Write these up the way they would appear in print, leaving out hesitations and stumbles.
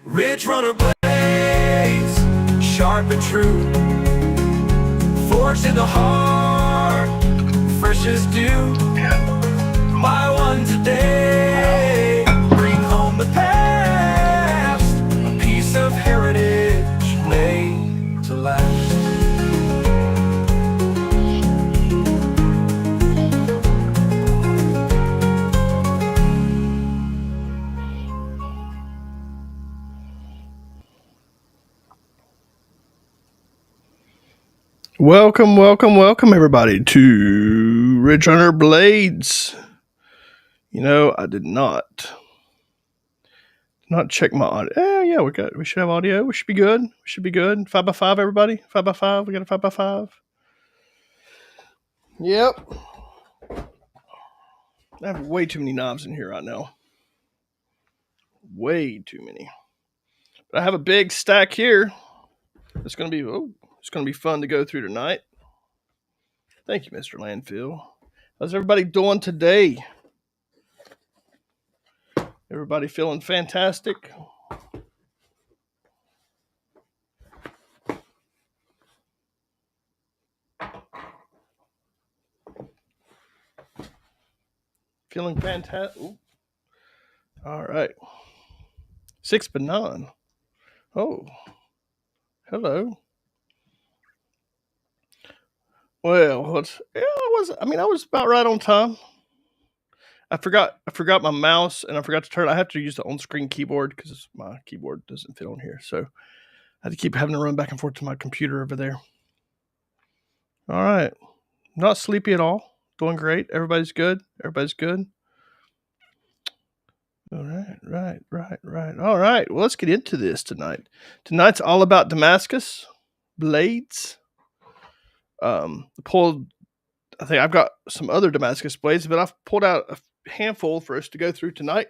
Ridge runner blades, sharp and true, forged in the heart, fresh as dew. Buy one today, bring home the past, a piece of heritage made to last. Welcome, everybody, to Ridge Runner Blades. You know, I did not check my audio. Yeah, we should have audio. We should be good. 5x5, everybody. 5x5. We got a 5x5. Yep. I have way too many knobs in here right now. Way too many. But I have a big stack here. It's gonna be fun to go through tonight. Thank you, Mr. Landfill. How's everybody doing today? Everybody feeling fantastic? Feeling fantastic? All right. 6 Banan. Oh, hello. Well, I was about right on time. I forgot my mouse, and I forgot to turn. I have to use the on-screen keyboard because my keyboard doesn't fit on here, so I had to keep having to run back and forth to my computer over there. All right, not sleepy at all. Doing great. Everybody's good. All right. All right. Well, let's get into this tonight. Tonight's all about Damascus blades. I think I've got some other Damascus blades, but I've pulled out a handful for us to go through tonight.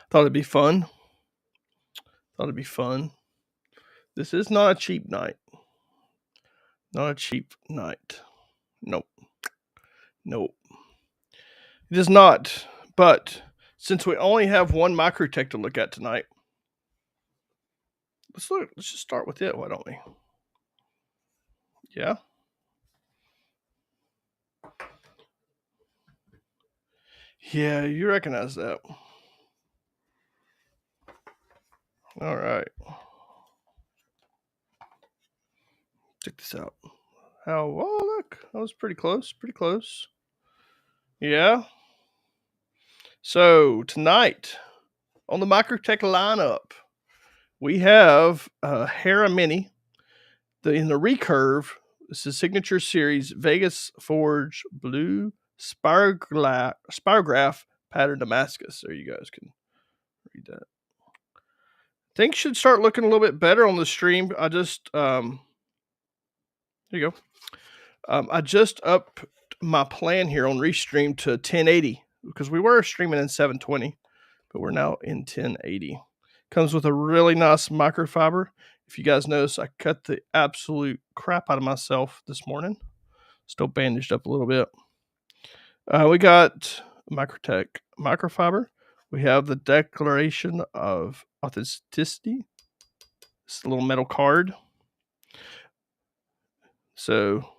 Thought it'd be fun. This is not a cheap night. Nope. It is not. But since we only have one Microtech to look at tonight, let's just start with it, why don't we? Yeah. Yeah, you recognize that. All right. Check this out. Oh, look. That was pretty close. Yeah. So, tonight, on the Microtech lineup, we have Hera Mini. In the recurve, this is Signature Series Vegas Forge Blue Spirograph Pattern Damascus. There you guys can read that. Things should start looking a little bit better on the stream. I just here you go. I just upped my plan here on Restream to 1080 because we were streaming in 720, but we're now in 1080. Comes with a really nice microfiber. If you guys notice, I cut the absolute crap out of myself this morning. Still bandaged up a little bit. We got Microtech microfiber. We have the Declaration of Authenticity. It's a little metal card. So,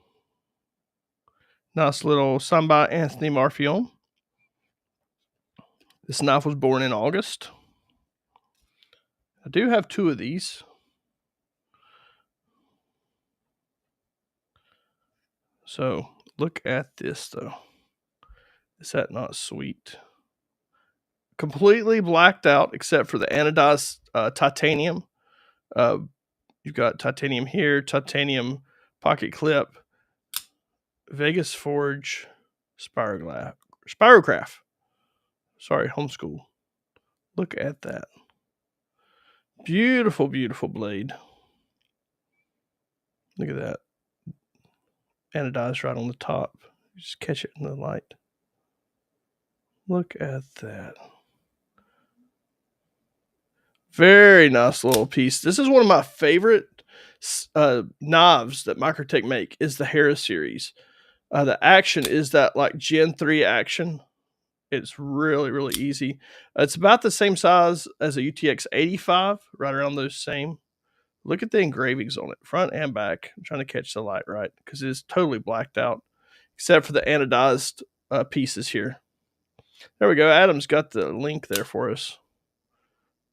nice little signed by Anthony Marfion. This knife was born in August. I do have two of these. So, look at this, though. Is that not sweet? Completely blacked out except for the anodized titanium. You've got titanium here, titanium pocket clip, Vegas Forge Spirograph. Sorry, homeschool. Look at that. Beautiful blade. Look at that. Anodized right on the top. You just catch it in the light. Look at that. Very nice little piece. This is one of my favorite knives that Microtech make is the Hera series. The action is that like Gen 3 action. It's really, really easy. It's about the same size as a UTX 85, right around those same. Look at the engravings on it, front and back. I'm trying to catch the light right because it is totally blacked out, except for the anodized pieces here. There we go. Adam's got the link there for us.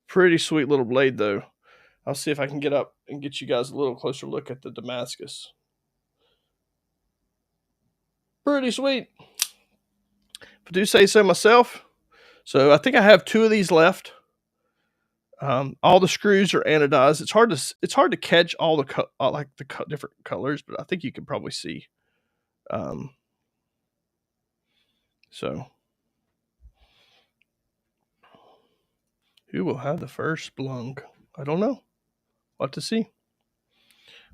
Pretty sweet little blade, though. I'll see if I can get up and get you guys a little closer look at the Damascus. Pretty sweet. If I do say so myself. So I think I have 2 of these left. All the screws are anodized. It's hard to catch all the different colors, but I think you can probably see. So who will have the first blung? I don't know. We'll have to see.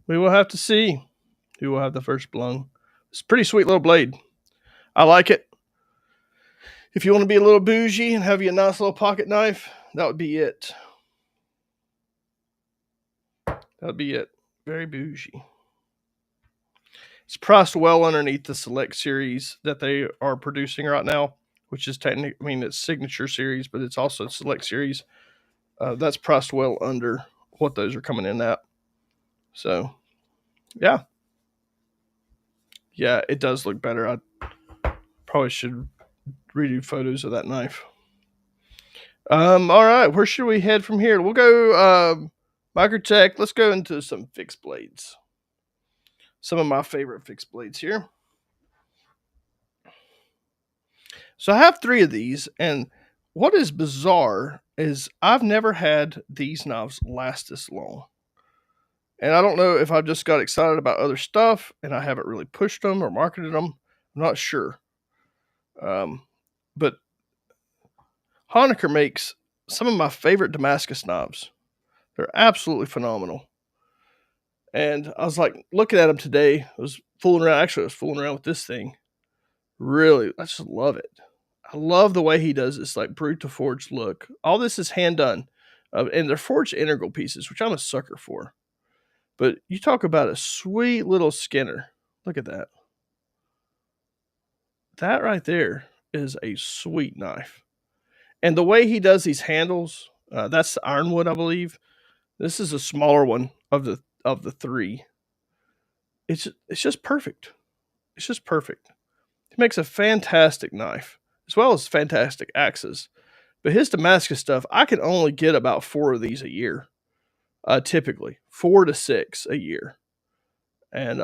We will have to see who will have the first blung. It's a pretty sweet little blade. I like it. If you want to be a little bougie and have you a nice little pocket knife, that would be it. That would be it. Very bougie. It's priced well underneath the Select series that they are producing right now, which is technically, I mean, it's Signature series, but it's also Select series. That's priced well under what those are coming in at. So, yeah. Yeah, it does look better. I probably should redo photos of that knife. All right, where should we head from here? We'll go Microtech. Let's go into some fixed blades. Some of my favorite fixed blades here. So I have 3 of these, and what is bizarre is I've never had these knives last this long. And I don't know if I just got excited about other stuff and I haven't really pushed them or marketed them. I'm not sure. But Honecker makes some of my favorite Damascus knives. They're absolutely phenomenal. And I was like looking at them today. I was fooling around. Actually, I was fooling around with this thing. Really, I just love it. I love the way he does this like brute to forged look. All this is hand done. And they're forged integral pieces, which I'm a sucker for. But you talk about a sweet little Skinner. Look at that. That right there is a sweet knife. And the way he does these handles, that's the ironwood, I believe. This is a smaller one of the 3. It's just perfect. It's just perfect. He makes a fantastic knife, as well as fantastic axes. But his Damascus stuff, I can only get about 4 of these a year. Typically 4 to 6 a year. And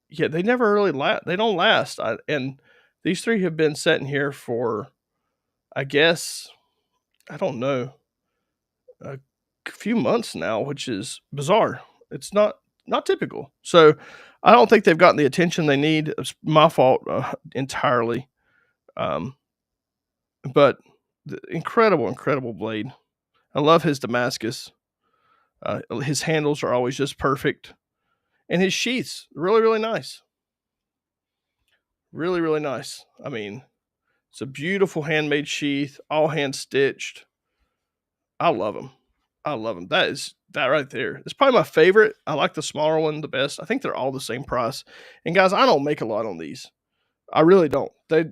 yeah, they never really last. They don't last. And these 3 have been sitting here for, I guess, I don't know, a few months now, which is bizarre. It's not typical. So I don't think they've gotten the attention they need. It's my fault entirely. But the incredible blade. I love his Damascus. His handles are always just perfect. And his sheaths, really nice. Really nice. I mean, it's a beautiful handmade sheath, all hand stitched. I love them. I love them. That right there. It's probably my favorite. I like the smaller one the best. I think they're all the same price. And guys, I don't make a lot on these. I really don't. They're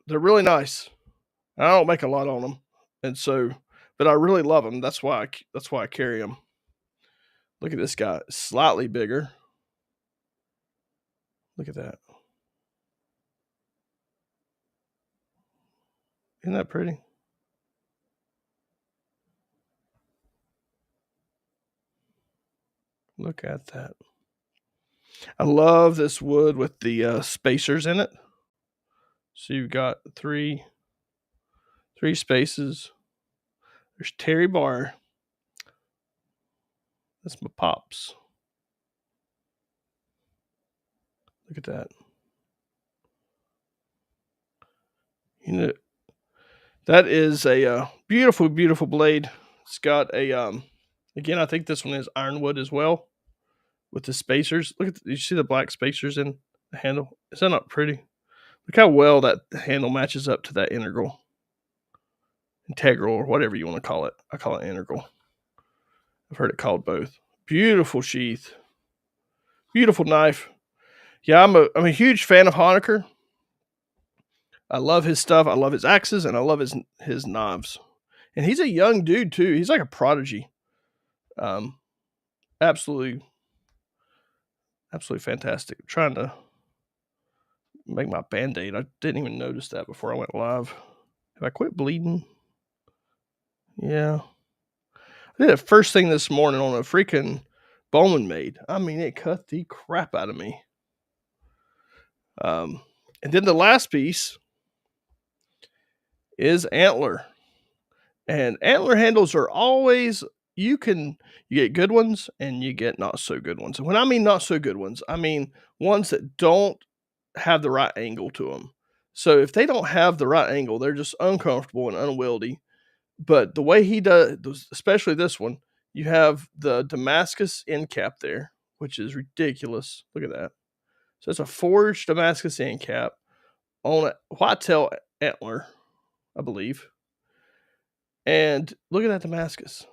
really nice. I don't make a lot on them, and so, but I really love them. That's why I carry them. Look at this guy, slightly bigger. Look at that. Isn't that pretty? Look at that. I love this wood with the spacers in it. So you've got three spaces. There's Terry Bar. That's my pops. Look at that. You know, that is a beautiful blade. It's got a again, I think this one is ironwood as well with the spacers. Look at you see the black spacers in the handle. Is that not pretty? Look how well that handle matches up to that integral. integral, or whatever you want to call it. I call it integral. I've heard it called both. Beautiful sheath. Beautiful knife. Yeah, I'm a huge fan of Honecker. I love his stuff. I love his axes, and I love his knives. And he's a young dude too. He's like a prodigy. Absolutely fantastic. I'm trying to make my Band-Aid. I didn't even notice that before I went live. Have I quit bleeding? Yeah. I did it first thing this morning on a freaking Bowman made. I mean, it cut the crap out of me. And then the last piece is antler. And antler handles are always, you get good ones and you get not so good ones. And when I mean not so good ones, I mean ones that don't have the right angle to them. So if they don't have the right angle, they're just uncomfortable and unwieldy. But the way he does, especially this one, you have the Damascus end cap there, which is ridiculous. Look at that. So it's a forged Damascus end cap on a whitetail antler, I believe. And look at that Damascus.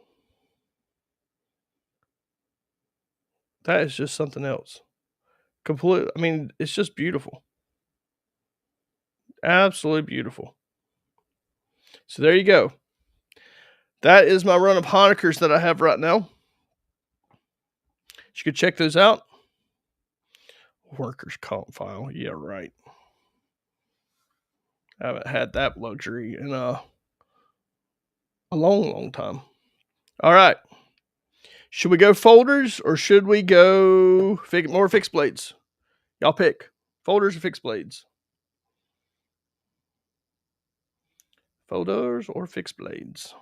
That is just something else. Completely. I mean, it's just beautiful. Absolutely beautiful. So there you go. That is my run of Honeckers that I have right now. You could check those out. Workers' comp file. Yeah, right. I haven't had that luxury in a long time. All right. Should we go folders or should we go more fixed blades? Y'all pick. Folders or fixed blades? Folders or fixed blades?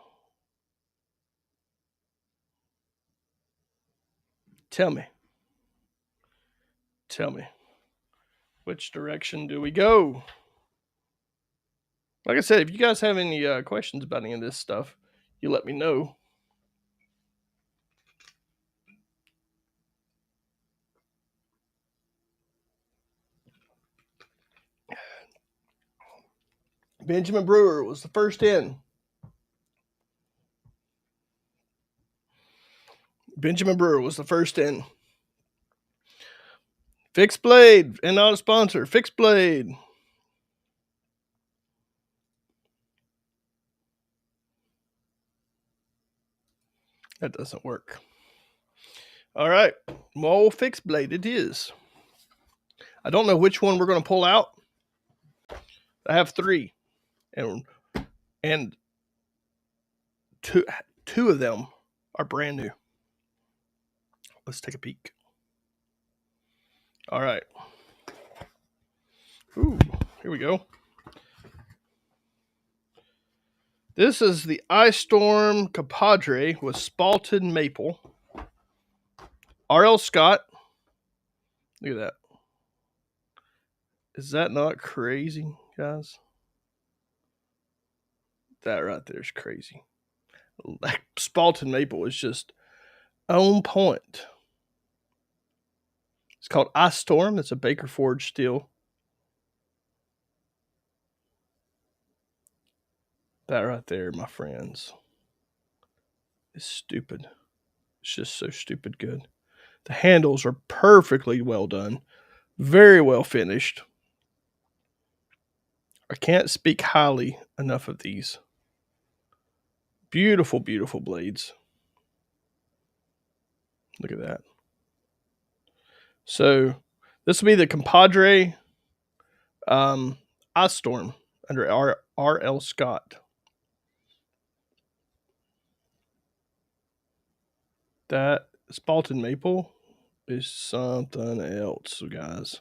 Tell me. Which direction do we go? Like I said, if you guys have any questions about any of this stuff, you let me know. Benjamin Brewer was the first in. Fixed blade and not a sponsor. Fixed blade. That doesn't work. All right. Well, fixed blade it is. I don't know which one we're going to pull out. I have 3. And two of them are brand new. Let's take a peek. All right. Ooh, here we go. This is the Ice Storm Compadre with spalted maple. R.L. Scott. Look at that. Is that not crazy, guys? That right there is crazy. That spalted maple is just on point. It's called Ice Storm. It's a Baker Forge steel. That right there, my friends, is stupid. It's just so stupid good. The handles are perfectly well done. Very well finished. I can't speak highly enough of these. Beautiful, beautiful blades. Look at that. So this will be the Compadre Ice Storm under R.L. Scott. That spalted maple is something else, guys.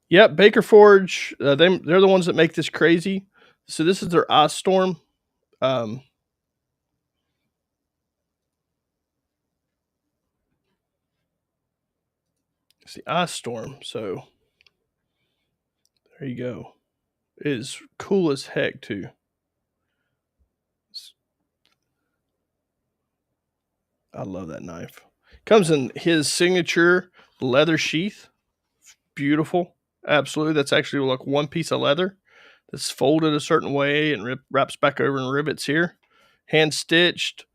Yep, Baker Forge. They're the ones that make this crazy. So this is their Ice Storm. It's the Ice Storm. So there you go. It is cool as heck too. I love that knife. Comes in his signature leather sheath. Beautiful. Absolutely. That's actually like one piece of leather. that's folded a certain way and wraps back over and rivets here. Hand stitched.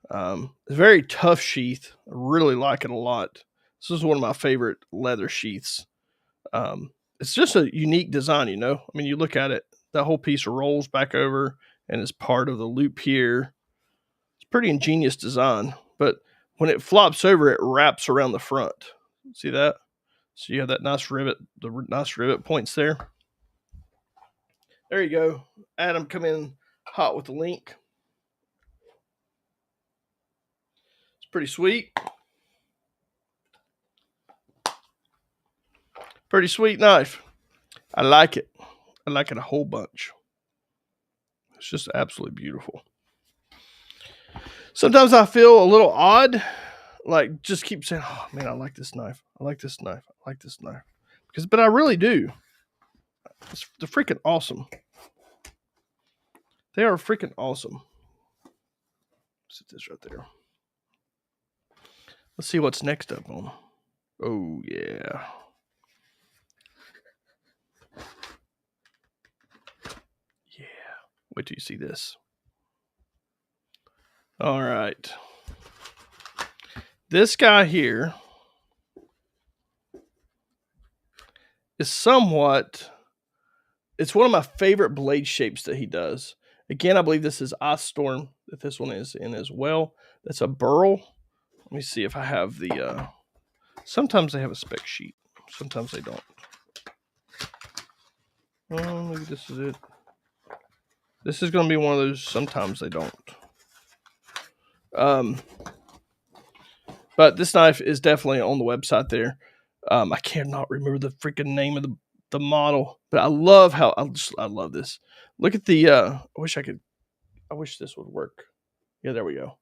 It's a very tough sheath. I really like it a lot. This is one of my favorite leather sheaths. It's just a unique design, you know. I mean, you look at it, that whole piece rolls back over and is part of the loop here. It's pretty ingenious design, but when it flops over, it wraps around the front. See that? So you have that nice rivet, the nice rivet points there. There you go. Adam, come in hot with the link. It's pretty sweet. Pretty sweet knife. I like it. I like it a whole bunch. It's just absolutely beautiful. Sometimes I feel a little odd, like just keep saying, "Oh man, I like this knife. I like this knife. I like this knife," but I really do. They're freaking awesome. They are freaking awesome. Set this right there. Let's see what's next up on. Oh yeah. Yeah. Wait till you see this. All right. This guy here is somewhat, it's one of my favorite blade shapes that he does. Again, I believe this is Ice Storm that this one is in as well. That's a burl. Let me see if I have the, sometimes they have a spec sheet. Sometimes they don't. Maybe this is it. This is going to be one of those, sometimes they don't. But this knife is definitely on the website there. I cannot remember the freaking name of the model, but I love how I love this. Look at the I wish this would work. Yeah, there we go.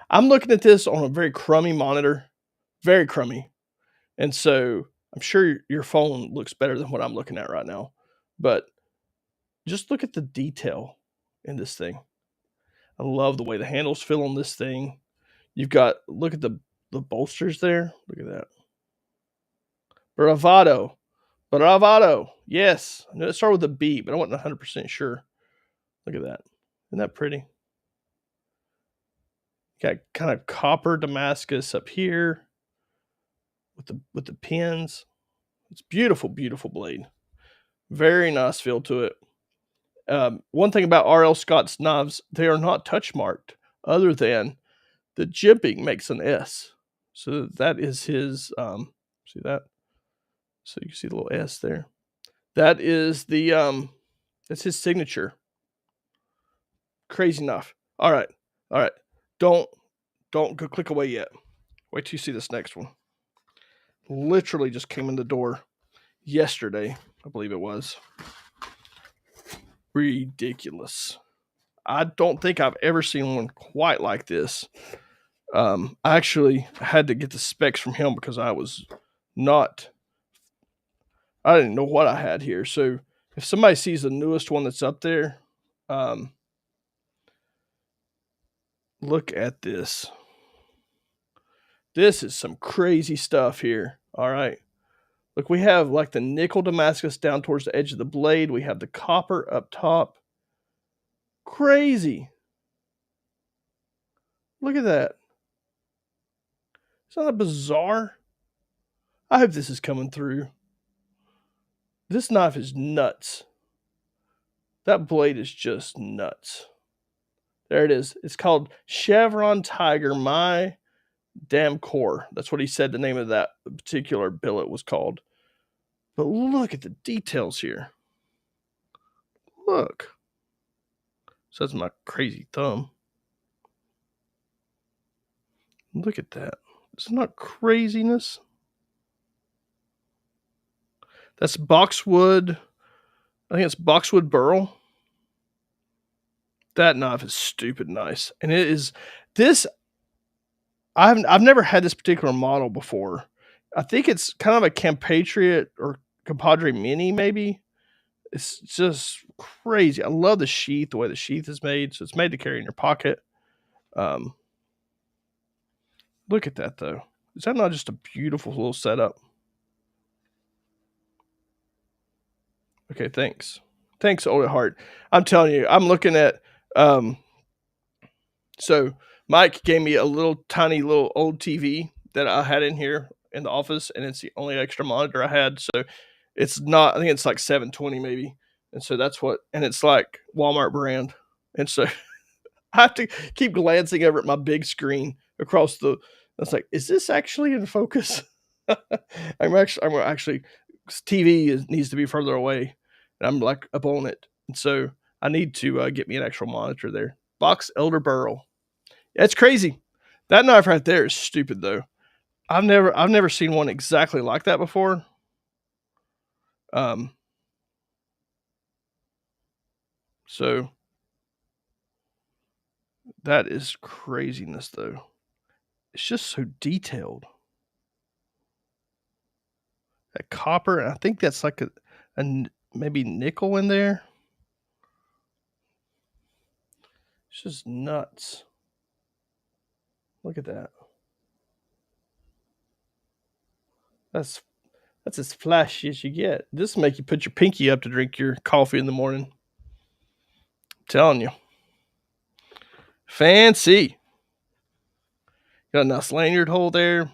I'm looking at this on a very crummy monitor, very crummy. And so I'm sure your phone looks better than what I'm looking at right now. But just look at the detail in this thing. I love the way the handles feel on this thing. You've got, look at the bolsters there. Look at that. Bravado. Bravado. Yes. I knew it started with a B, but I wasn't 100% sure. Look at that. Isn't that pretty? Got kind of copper Damascus up here with the pins. It's beautiful, beautiful blade. Very nice feel to it. One thing about R.L. Scott's knives, they are not touch marked, other than the jimping makes an S. So that is his, see that? So you can see the little S there. That is the, that's his signature. Crazy knife. All right. All right. Don't go click away yet. Wait till you see this next one. Literally just came in the door yesterday, I believe it was. Ridiculous. I don't think I've ever seen one quite like this. I actually had to get the specs from him because I didn't know what I had here. So if somebody sees the newest one that's up there, look at this. This is some crazy stuff here. All right. Look, we have like the nickel Damascus down towards the edge of the blade. We have the copper up top. Crazy. Look at that. Isn't that bizarre? I hope this is coming through. This knife is nuts. That blade is just nuts. There it is. It's called Chevron Tiger My Damn Core. That's what he said the name of that particular billet was called. But look at the details here. Look. So that's my crazy thumb. Look at that. Isn't that craziness? That's boxwood. I think it's boxwood burl. That knife is stupid nice. And it is this. I've never had this particular model before. I think it's kind of a Compatriot or Compadre Mini, maybe. It's just crazy. I love the sheath, the way the sheath is made. So it's made to carry in your pocket. Look at that, though. Is that not just a beautiful little setup? Okay, thanks. Thanks, old at heart. I'm telling you, I'm looking at um so Mike gave me a little tiny little old TV that I had in here in the office, and it's the only extra monitor I had. So it's not, I think it's like 720 maybe. And so that's what, and it's like Walmart brand. And so I have to keep glancing over at my big screen across the. I was like, is this actually in focus? I'm actually, TV needs to be further away, and I'm like up on it, and so I need to get me an actual monitor there. Box Elder Burl. That's crazy. That knife right there is stupid though. I've never seen one exactly like that before. Um, so that is craziness though. It's just so detailed. That copper, and I think that's like maybe nickel in there. It's just nuts. Look at that. That's that's as flashy as you get. This will make you put your pinky up to drink your coffee in the morning. I'm telling you. Fancy. Got a nice lanyard hole there.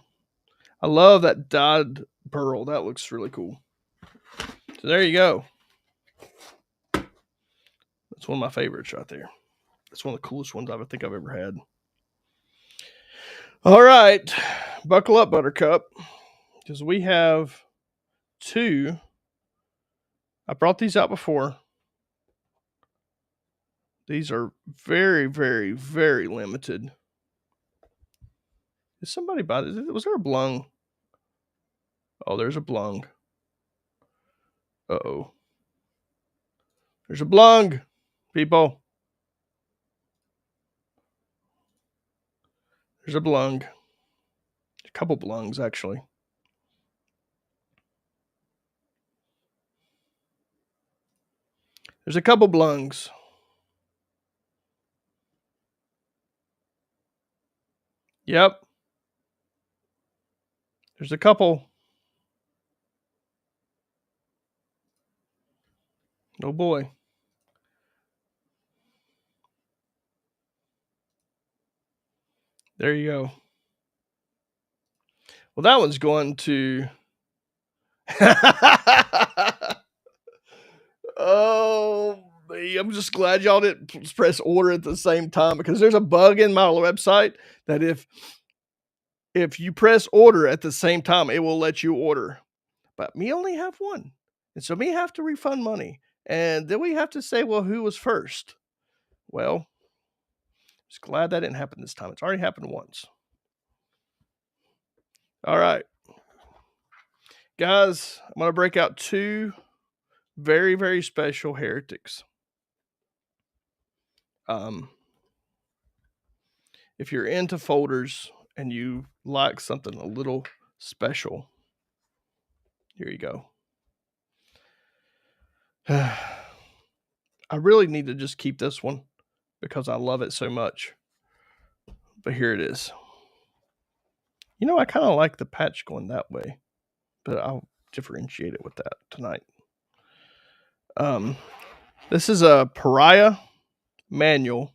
I love that dyed pearl. That looks really cool. So there you go. That's one of my favorites right there. That's one of the coolest ones I think I've ever had. All right. Buckle up, Buttercup. Because we have two. I brought these out before. These are very, very, very limited. Did somebody buy this? Was there a blung? Oh, there's a blung. Uh-oh. There's a blung, people. There's a blung. A couple blungs, actually. There's a couple blungs. Yep. There's a couple. Oh boy. There you go. Well, that one's going to. Oh, I'm just glad y'all didn't press order at the same time, because there's a bug in my website that if you press order at the same time, it will let you order. But me only have one. And so me have to refund money. And then we have to say, well, who was first? Well, just glad that didn't happen this time. It's already happened once. All right. Guys, I'm going to break out two very, very special heretics. If you're into folders and you like something a little special, here you go. I really need to just keep this one because I love it so much. But here it is. You know, I kind of like the patch going that way, but I'll differentiate it with that tonight. This is a Pariah manual.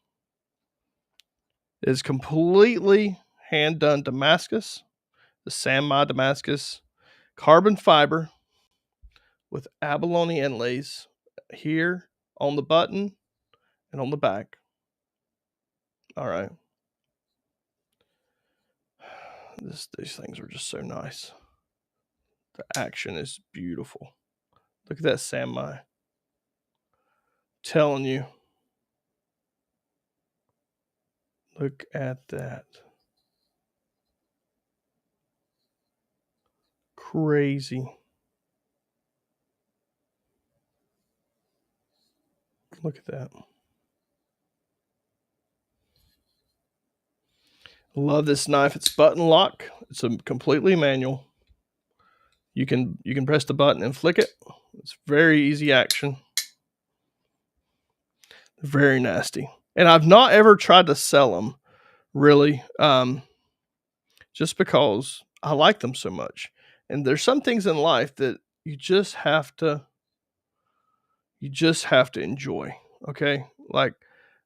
It is completely hand done Damascus, the Sandmai Damascus, carbon fiber with abalone inlays here on the button and on the back. All right. These things are just so nice. The action is beautiful. Look at that Sandmai. Telling you. Look at that. Crazy. Look at that. Love this knife. It's button lock. It's a completely manual. You can press the button and flick it. It's very easy action. Very nasty. And I've not ever tried to sell them, really, just because I like them so much. And there's some things in life that you just have to you just have to enjoy. Okay, like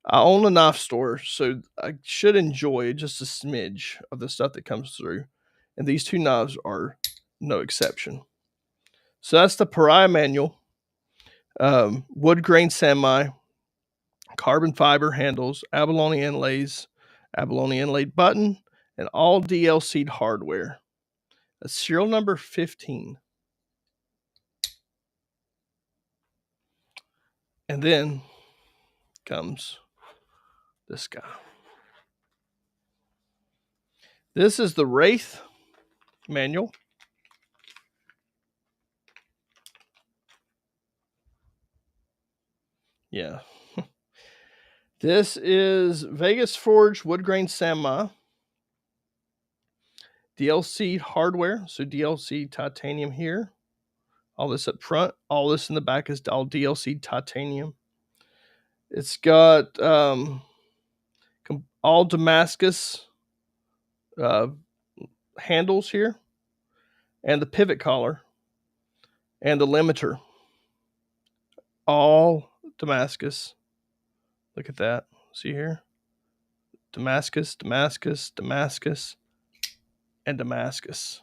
I own a knife store, so I should enjoy just a smidge of the stuff that comes through, and these two knives are no exception. So that's the Pariah manual, wood grain semi, carbon fiber handles, abalone inlays, abalone inlaid button, and all DLC'd hardware. That's serial number 15. And then comes this guy. This is the Wraith manual. Yeah. This is Vegas Forge wood grain Samurai. DLC hardware. So DLC titanium here. All this up front. All this in the back is all DLC titanium. It's got all Damascus handles here. And the pivot collar. And the limiter. All Damascus. Look at that. See here? Damascus, Damascus, Damascus, and Damascus.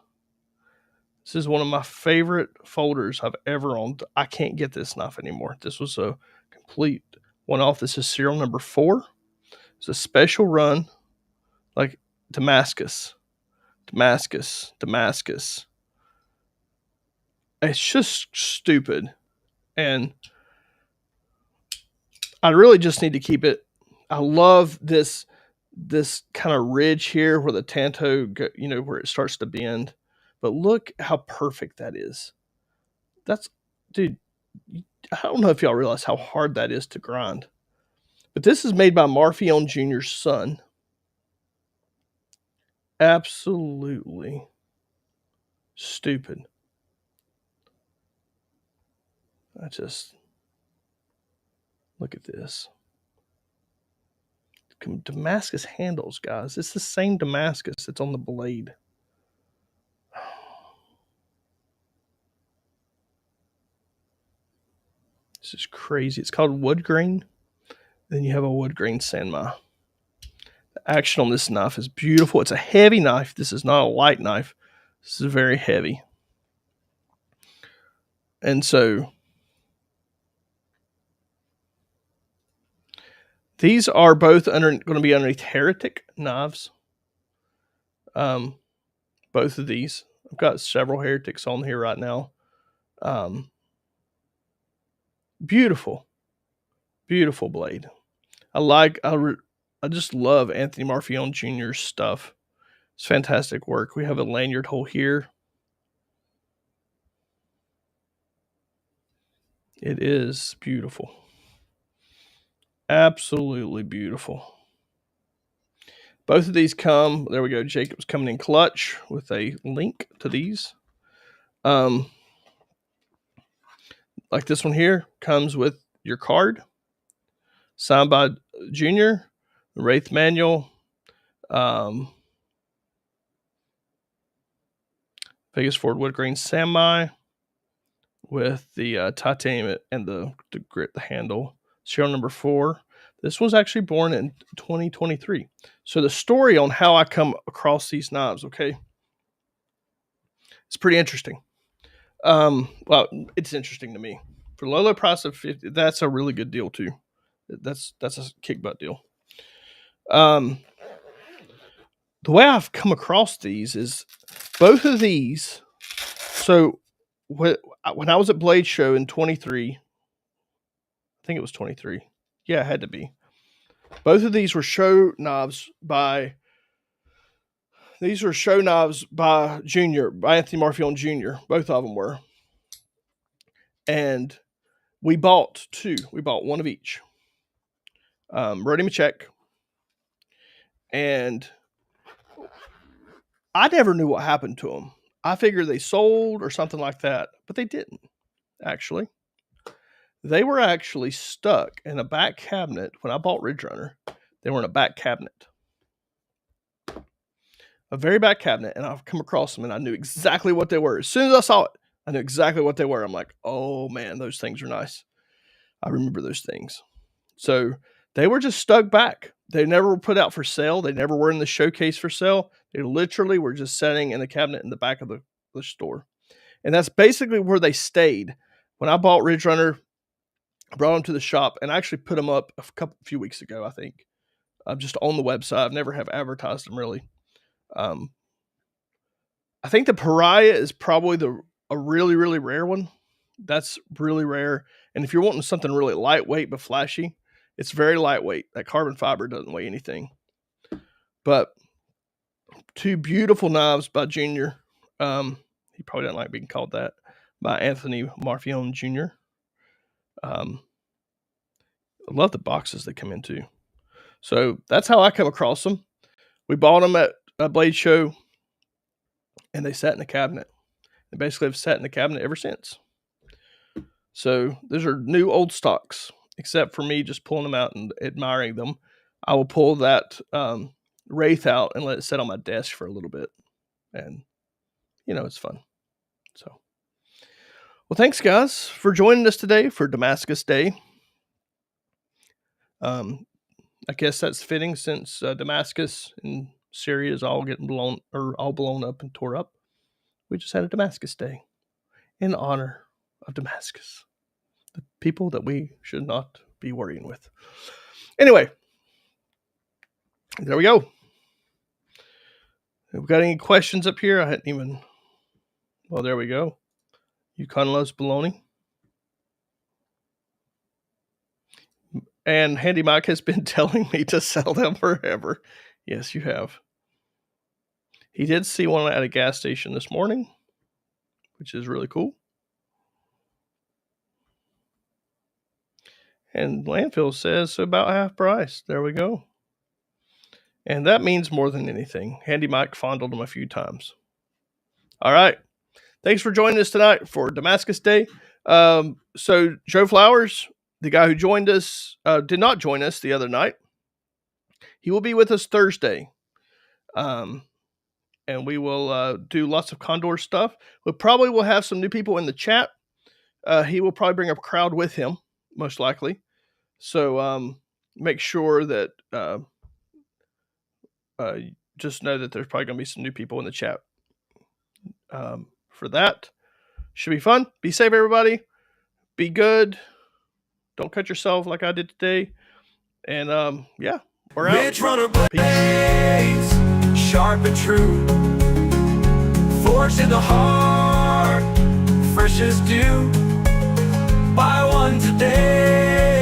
This is one of my favorite folders I've ever owned. I can't get this knife anymore. This was a complete one-off. This is serial number 4. It's a special run, like Damascus, Damascus, Damascus. It's just stupid. And I really just need to keep it. I love this kind of ridge here where the tanto, where it starts to bend. But look how perfect that is. That's, dude, I don't know if y'all realize how hard that is to grind. But this is made by Marfion Jr.'s son. Absolutely stupid. I just, look at this. Damascus handles, guys. It's the same Damascus that's on the blade. This is crazy. It's called wood grain. Then you have a wood grain Sanma. The action on this knife is beautiful. It's a heavy knife. This is not a light knife. This is very heavy. And so these are both going to be underneath Heretic knives. Both of these. I've got several Heretics on here right now. Beautiful. Beautiful blade. I just love Anthony Marfion Jr.'s stuff. It's fantastic work. We have a lanyard hole here. It is beautiful. Absolutely beautiful. Both of these come, there we go, Jacob's coming in clutch with a link to these. Like this one here comes with your card, signed by Junior, the Wraith manual, Vegas Ford wood grain Semi with the titanium and the grip, the handle. Serial number 4. This was actually born in 2023. So the story on how I come across these knives, okay, it's pretty interesting. Well, it's interesting to me. For low price of $50, that's a really good deal too. That's a kick butt deal. The way I've come across these is both of these. So when I was at Blade Show in 23, I think it was 23. Yeah, it had to be. Both of these were show knives by Junior, by Anthony Marfion Jr. Both of them were. And we bought 2. We bought one of each. Wrote him a check. And I never knew what happened to them. I figured they sold or something like that, but they didn't, actually. They were actually stuck in a back cabinet. When I bought Ridge Runner, they were in a back cabinet. A very back cabinet, and I've come across them, and I knew exactly what they were. As soon as I saw it, I knew exactly what they were. I'm like, oh, man, those things are nice. I remember those things. So they were just stuck back. They never were put out for sale. They never were in the showcase for sale. They literally were just sitting in the cabinet in the back of the store. And that's basically where they stayed. When I bought Ridge Runner, I brought them to the shop and I actually put them up a few weeks ago, I think. Just on the website. I've never have advertised them really. I think the Pariah is probably a really, really rare one. That's really rare. And if you're wanting something really lightweight but flashy, it's very lightweight. That carbon fiber doesn't weigh anything. But two beautiful knives by Junior. He probably doesn't like being called that. By Anthony Marfione Jr. I love the boxes they come into. So that's how I come across them. We bought them at a Blade Show, and they sat in the cabinet. They basically have sat in the cabinet ever since. So those are new old stocks, except for me just pulling them out and admiring them. I will pull that Wraith out and let it sit on my desk for a little bit. And, it's fun. So, well, thanks, guys, for joining us today for Damascus Day. I guess that's fitting since Damascus and Syria is all blown up and tore up. We just had a Damascus Day in honor of Damascus, the people that we should not be worrying with. Anyway, there we go. Have we got any questions up here? I hadn't even. Well, there we go. Yukon loves baloney. And Handy Mike has been telling me to sell them forever. Yes, you have. He did see one at a gas station this morning, which is really cool. And Landfill says about half price. There we go. And that means more than anything. Handy Mike fondled them a few times. All right. Thanks for joining us tonight for Damascus Day. So Joe Flowers, the guy who joined us, did not join us the other night. He will be with us Thursday. And we will do lots of Condor stuff. We probably will have some new people in the chat. He will probably bring a crowd with him, most likely. So make sure that just know that there's probably going to be some new people in the chat for that. Should be fun. Be safe, everybody. Be good. Don't cut yourself like I did today. And yeah, we're out. Ridge Runner blades, sharp and true, forged in the heart, fresh as dew. Buy one today.